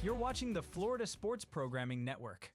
You're watching the Florida Sports Programming Network.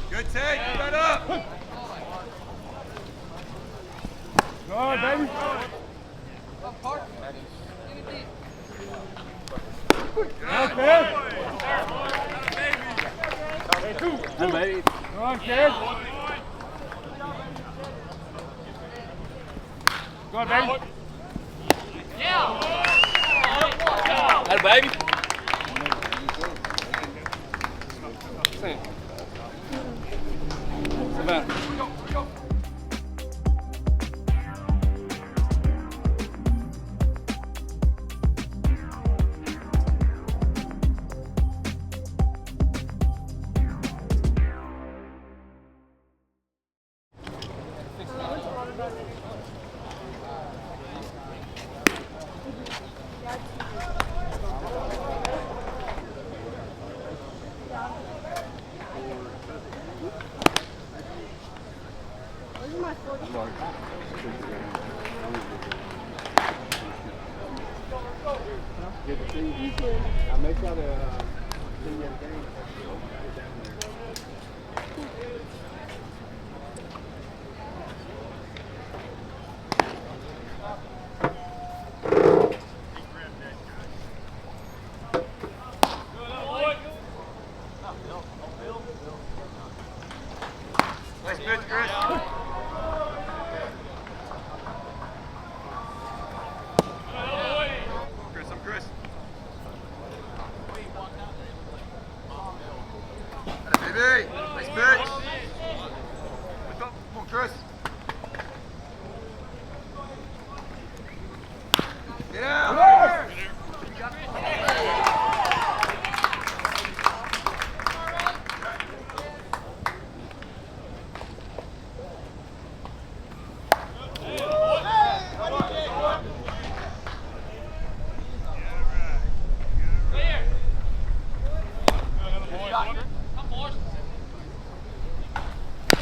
Good take, keep that up. Go on, baby. Good baby. Go on, kid. Go on, baby. Yeah. That baby. Good to see you. I make sure to see you at the game. Nice pitch, Chris. Chris. Baby, nice pitch. Come on, Chris. Get out.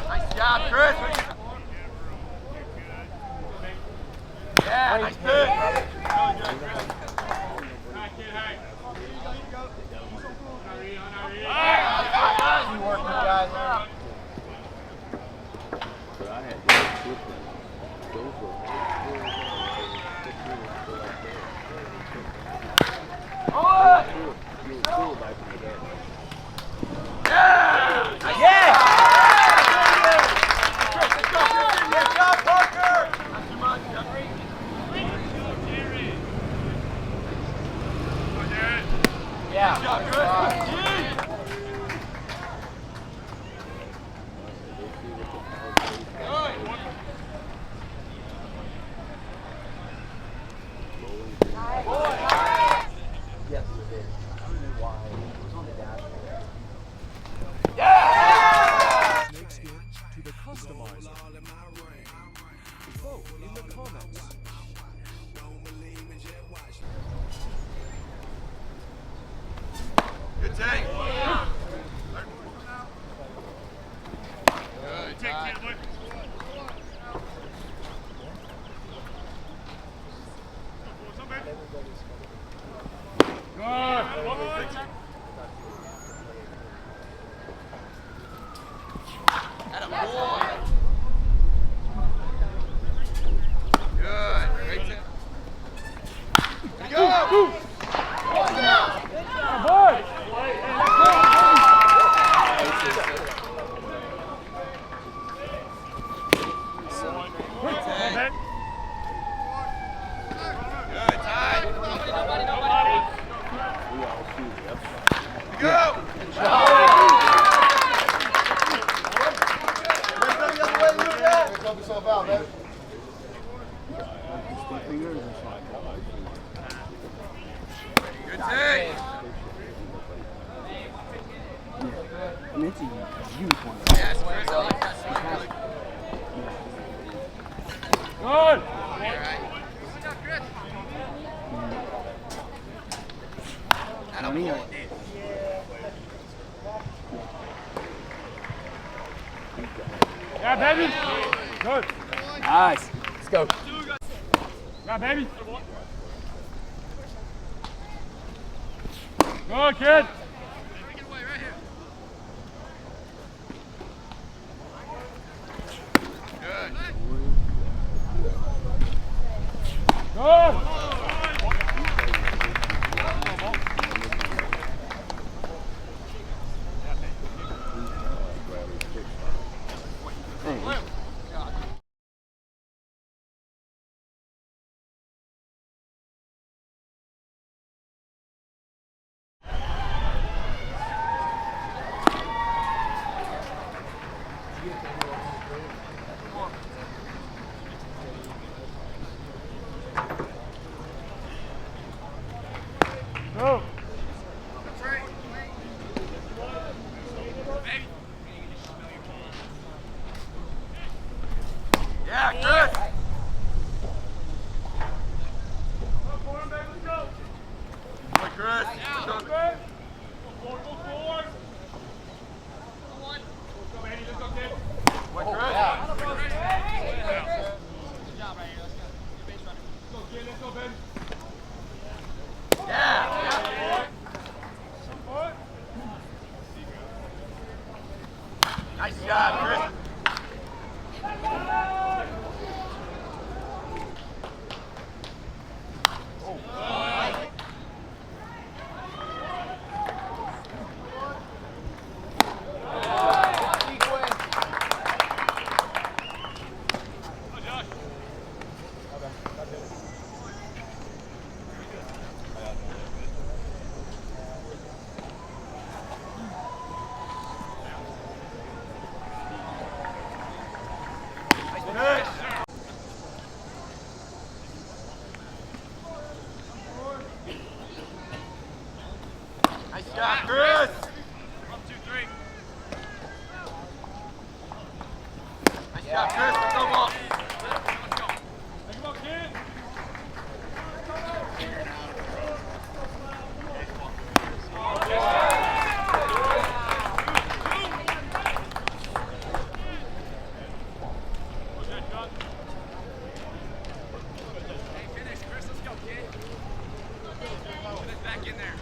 Nice job, Chris. Yeah, nice pitch. You working, guys. Oh! You were cool back in the day. Yeah! Yeah! Good job, Parker! Not too much, Jeffrey. Yeah. Good job, Chris. Yes, it is. Why? It was on the dashboard. Next in to the customizer. Vote in the comments. Good take. And it's a uniform. Yes, Chris, I like that swing. Really. Good. All right. Good job, Chris. Yeah, baby. Good. Nice. Let's go. Yeah, baby. Good, kid. Good. Go. Yeah, Chris. Good, Chris. Good job. Good, Chris. Yeah. Nice job, Chris. Nice job, Chris. 1, 2, 3. Nice job, Chris. Let's go, ball. Let's go. Come on, kid. Back in there.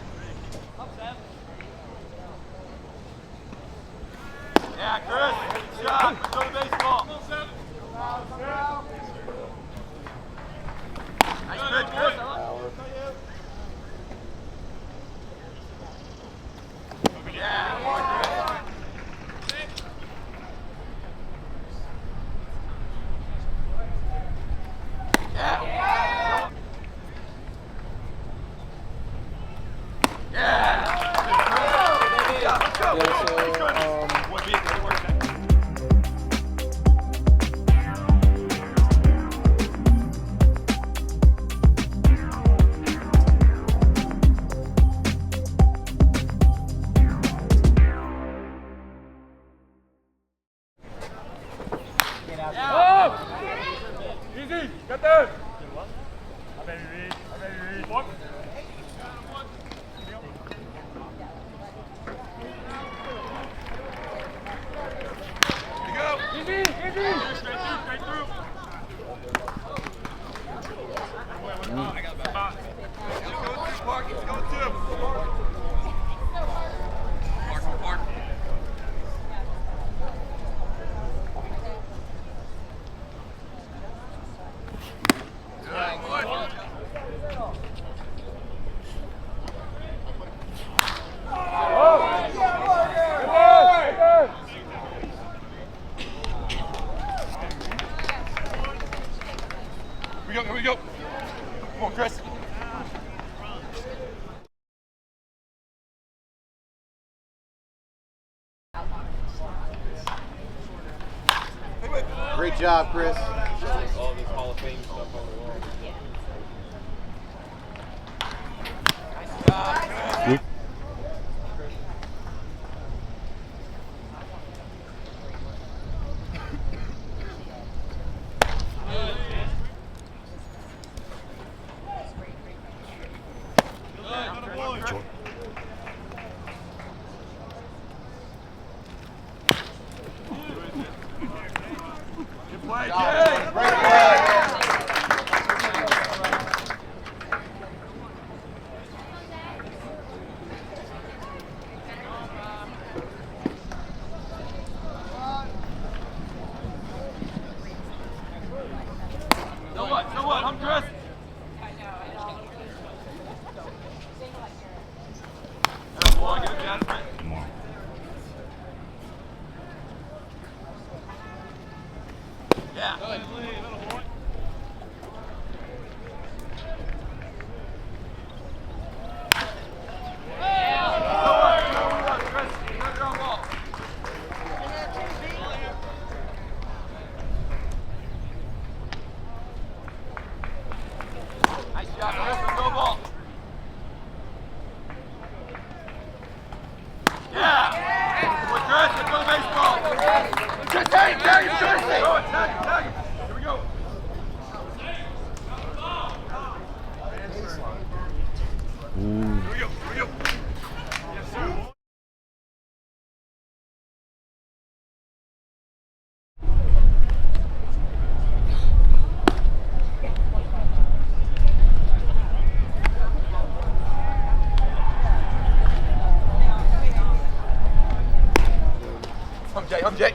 Yeah, Chris. Good job. Throw the baseball. Come on, 7. Easy. Get there. I bet you read. What? Easy. Straight through. I got that. Park, it's going to. Park. Here we go. Come on, Chris. Great job, Chris. All this Hall of Fame stuff on the wall. So what? I'm Chris. Yeah. I'm Jay.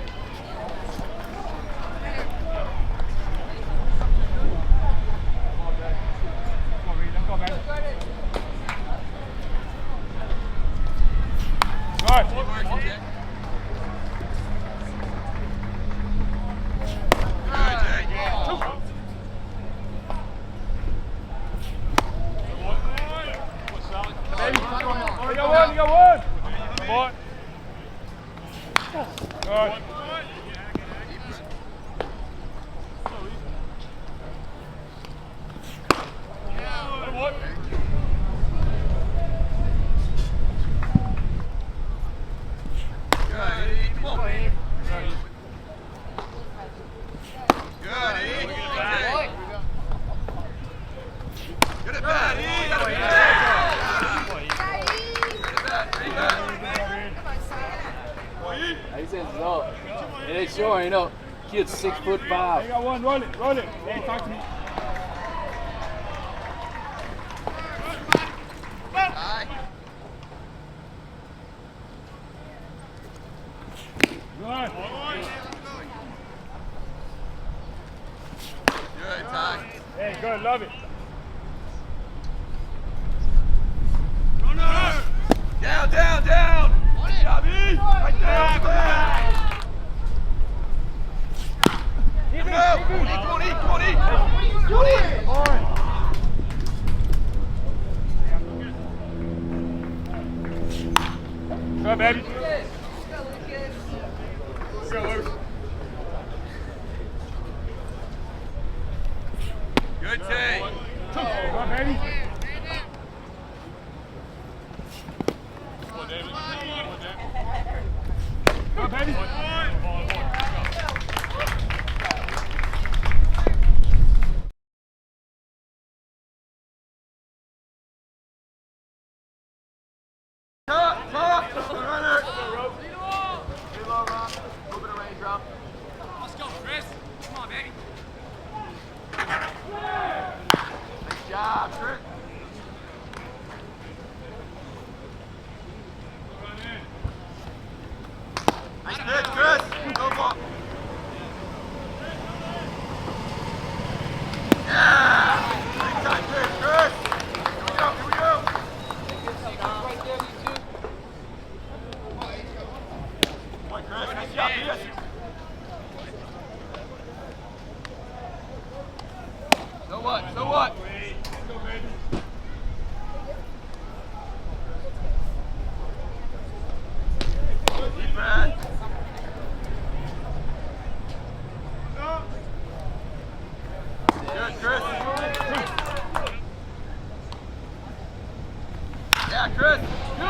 It ain't sure, you know, kid's 6'5". You got one, roll it. Hey, talk to me. Good, Ty. Hey, good, love it. Down. Jobby. Right there. Come on. Good, baby. Go, Luke. Good take. Good, baby. Go, baby. what? So what? Defense. Good, Chris. Yeah, Chris. Do it. I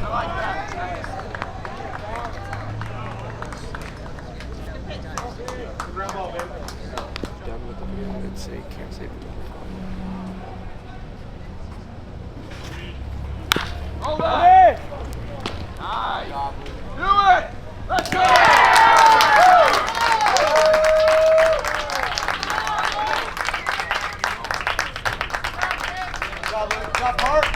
like that. Can't say Hold on. Nice. Do it. Let's go. Good job, Mark.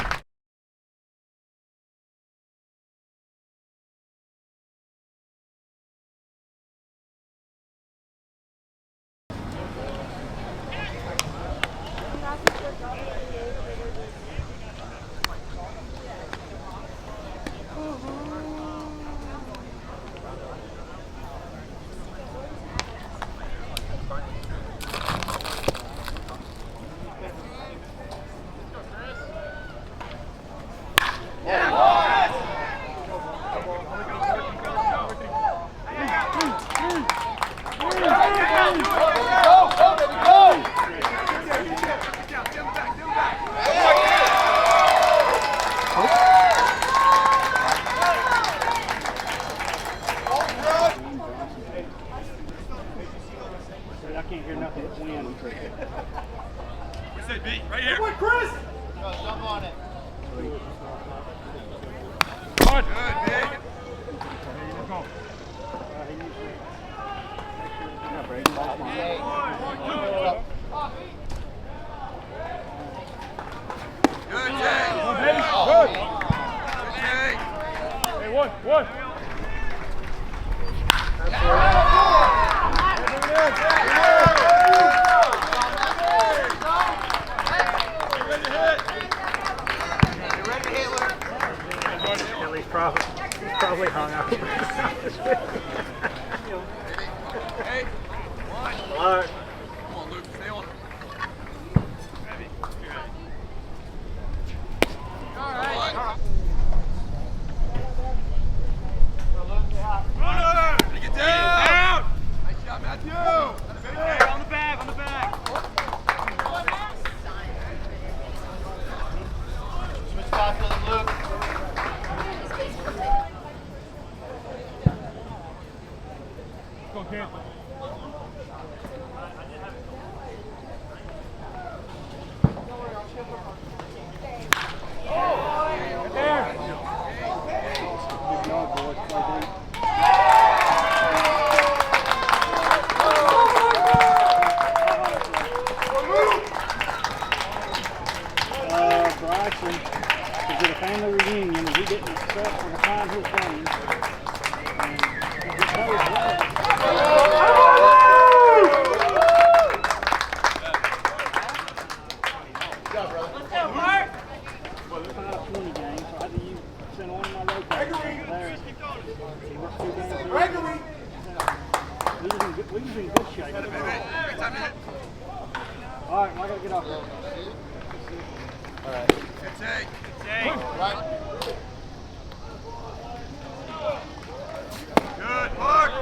I can't hear nothing but wind. We say beat right here. Come on, Chris. Jump on it. Good, big. Let's go. Good, Jay. Good. Good, Jay. Hey, one. He's probably hung out. Hey, one. All right. Come on, Luke. Stay on it. All right. Take it down. Nice shot, Matthew. On the bag. Switch spots with him, Luke. Go, kid. Bryson is at a family reunion and he didn't accept for the time his game. We was in good shape. All right, I gotta get off there. All right. Good take. Right. Good, Mark.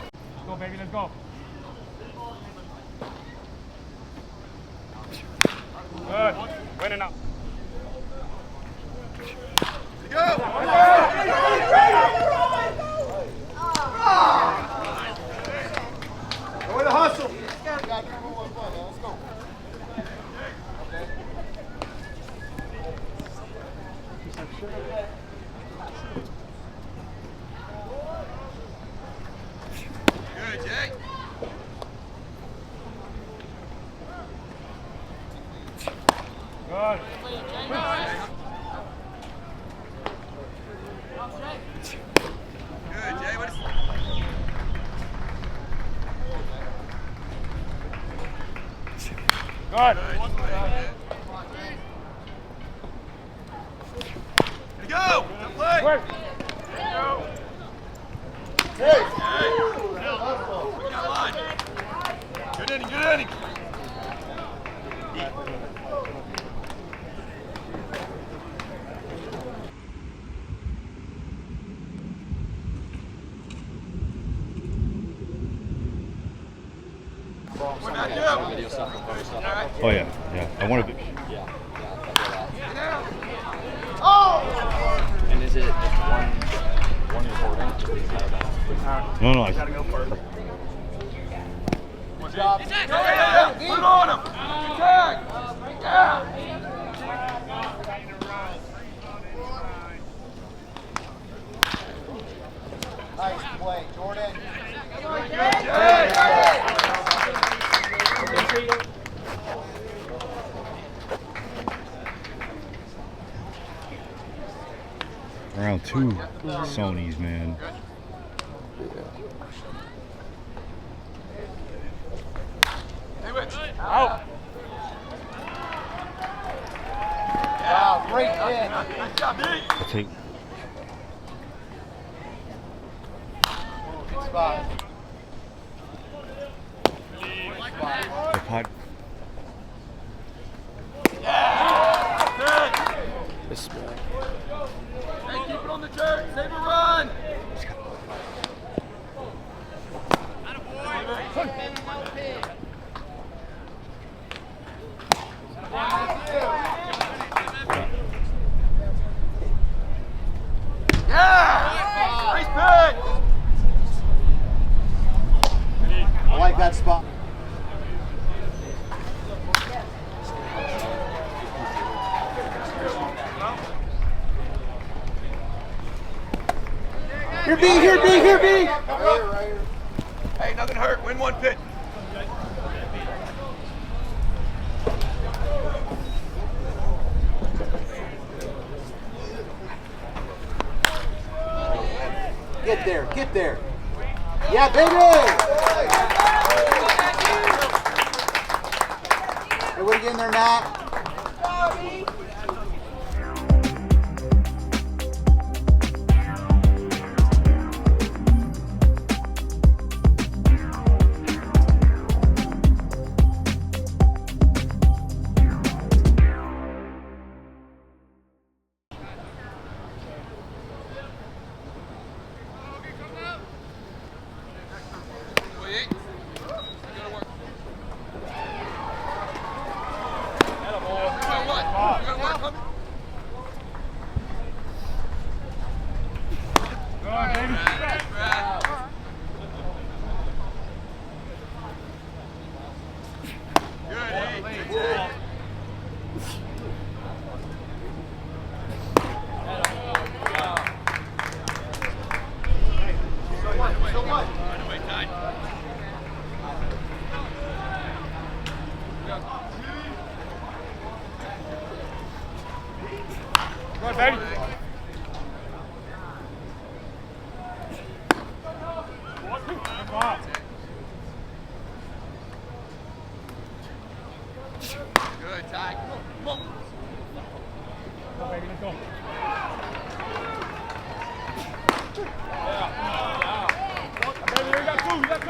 Let's go, baby. Let's go. Good. Winning now. Go. Go with the hustle. Let's go. Good, Jake. Good. Good, Jay. What is Good. Go. Good play. Quick. Hey. We got line. Good inning. ball. What about Yeah, you? video stuff and photo stuff. Oh yeah, yeah. I want to be. Yeah. Oh! And is it just one recording? No, no. Gotta go first. Good job. Yeah, put it on him. Tag. Yeah. Nice play, Jordan. Round 2, Sony's, man. Out. Wow, great hit. Nice job, B. I'll take. Good spot. The pot. This is Hey, keep it on the dirt. Save a run. Yeah! Nice pick! I like that spot. Here B, here B, here B. Right here. Hey, nothing hurt. Win one pitch. Get there, get there. Yeah, baby. Hey, what are you getting there, Matt? Come on, baby. Good, Ty. Come on. Come on, baby, let's go. Baby, you got two, you got two.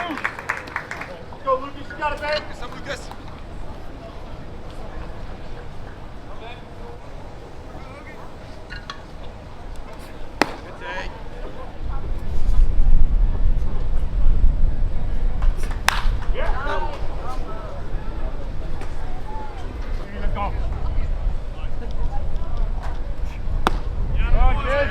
Let's go, Lucas, you got it, baby. Get some Lucas. Good take. Let's go. Come on, kid.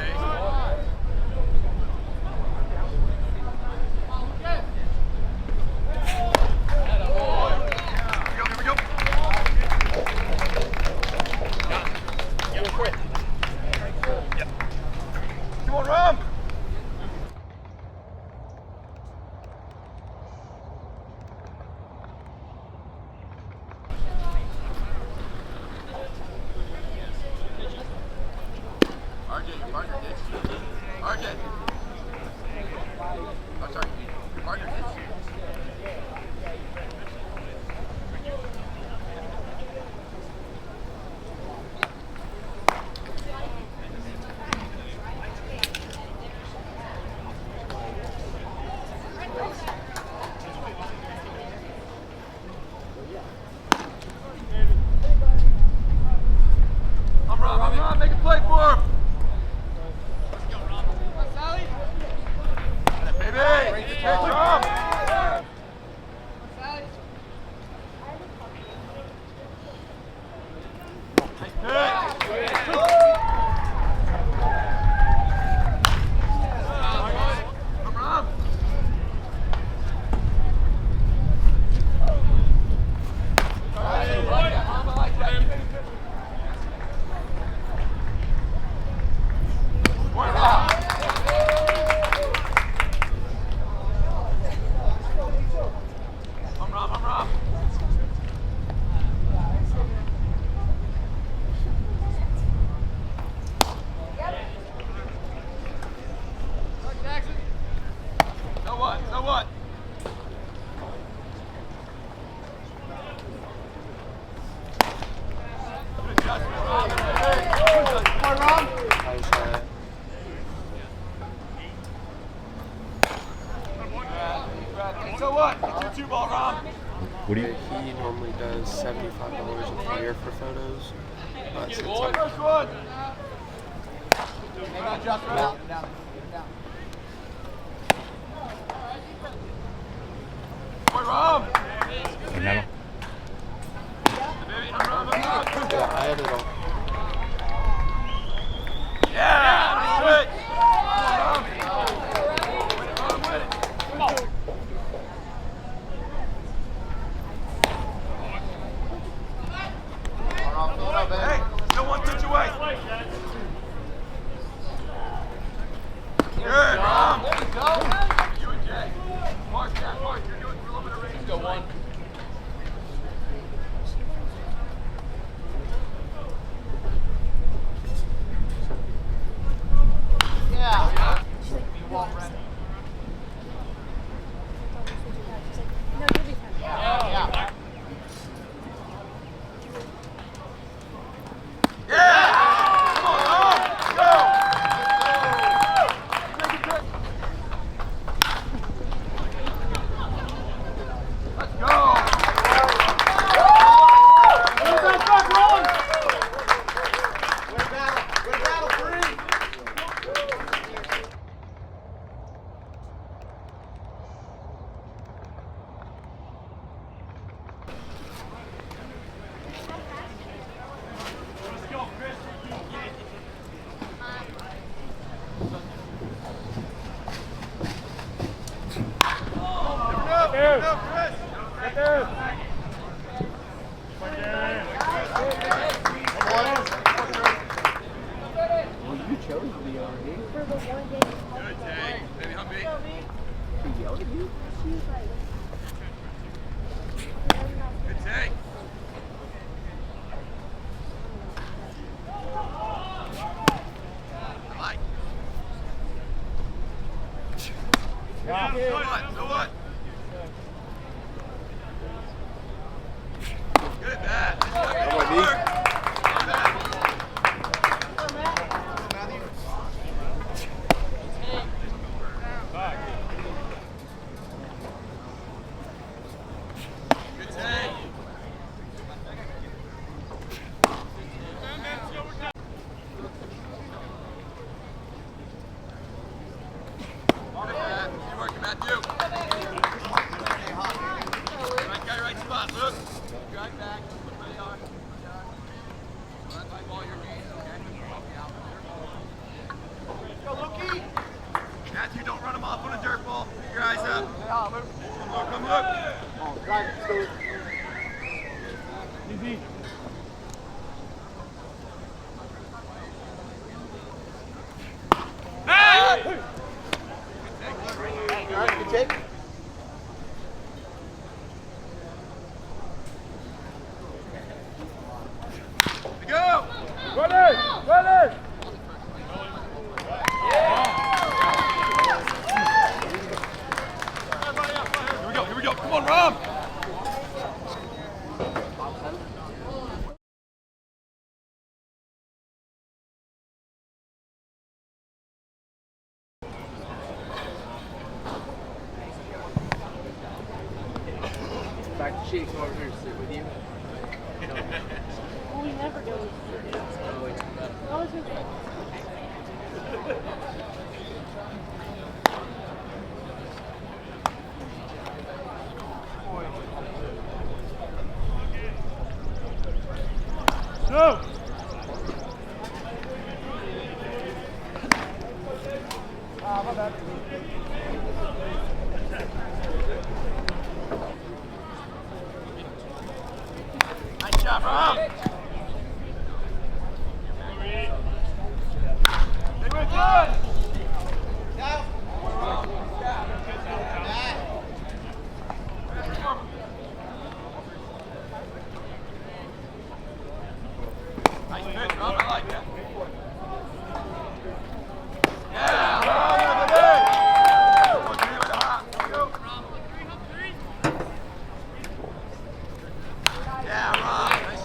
What do you? He normally does $75 a year for photos. But since I'm The medal? yeah, I had it all. Hey, no one touch away. Good, Rom. There you go. You and Jay. Mark that, Mark. You're doing a little bit of range. Go one. Yeah. You won't run. No, you'll be fine. Yeah. So what? Good at that. Good work. Good take. Good work, Matthew. Right guy, right spot. Look. Right back. Look where they are. Run by ball your game, okay? Go, Lukey. Matthew, don't run him off on a dirt ball. Pick your eyes up. Come look. Oh, drive it. Easy. Hey! All right, good take. Go! Run it! Run it! Here we go. Come on, Rob. Back to Chief over here to sit with you. Well, we never go. Always with it. Go! My bad. Nice job, Rob. They went good. Nice pitch, Rob. I like that. Yeah, Rob, look at it. Look at it with the hop. Go. Yeah, Rob. Nice.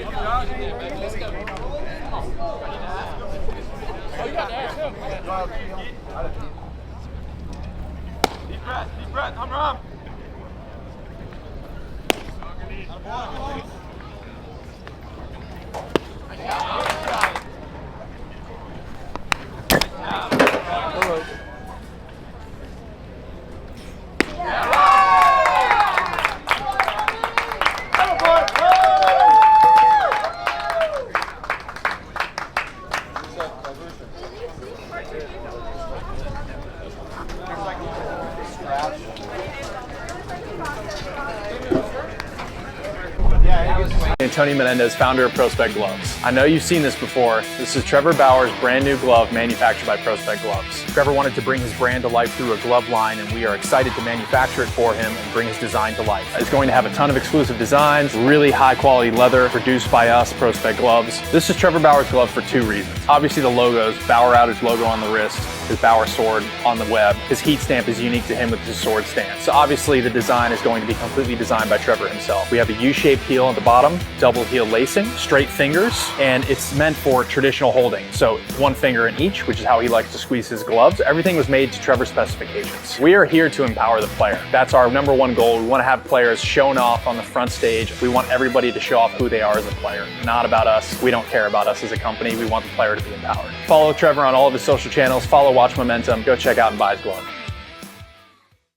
Deep breath, I'm. Tony Menendez, founder of Prospect Gloves. I know you've seen this before. This is Trevor Bauer's brand new glove manufactured by Prospect Gloves. Trevor wanted to bring his brand to life through a glove line, and we are excited to manufacture it for him and bring his design to life. It's going to have a ton of exclusive designs, really high quality leather produced by us, Prospect Gloves. This is Trevor Bauer's glove for two reasons. Obviously the logos, Bauer Outage logo on the wrist, his Bauer sword on the web. His heat stamp is unique to him with his sword stand. So obviously the design is going to be completely designed by Trevor himself. We have a U-shaped heel at the bottom, double heel lacing, straight fingers, and it's meant for traditional holding. So one finger in each, which is how he likes to squeeze his gloves. Everything was made to Trevor's specifications. We are here to empower the player. That's our number one goal. We want to have players shown off on the front stage. We want everybody to show off who they are as a player. Not about us. We don't care about us as a company. We want the player to be empowered. Follow Trevor on all of his social channels. Follow Watch Momentum. Go check out and buy his glove.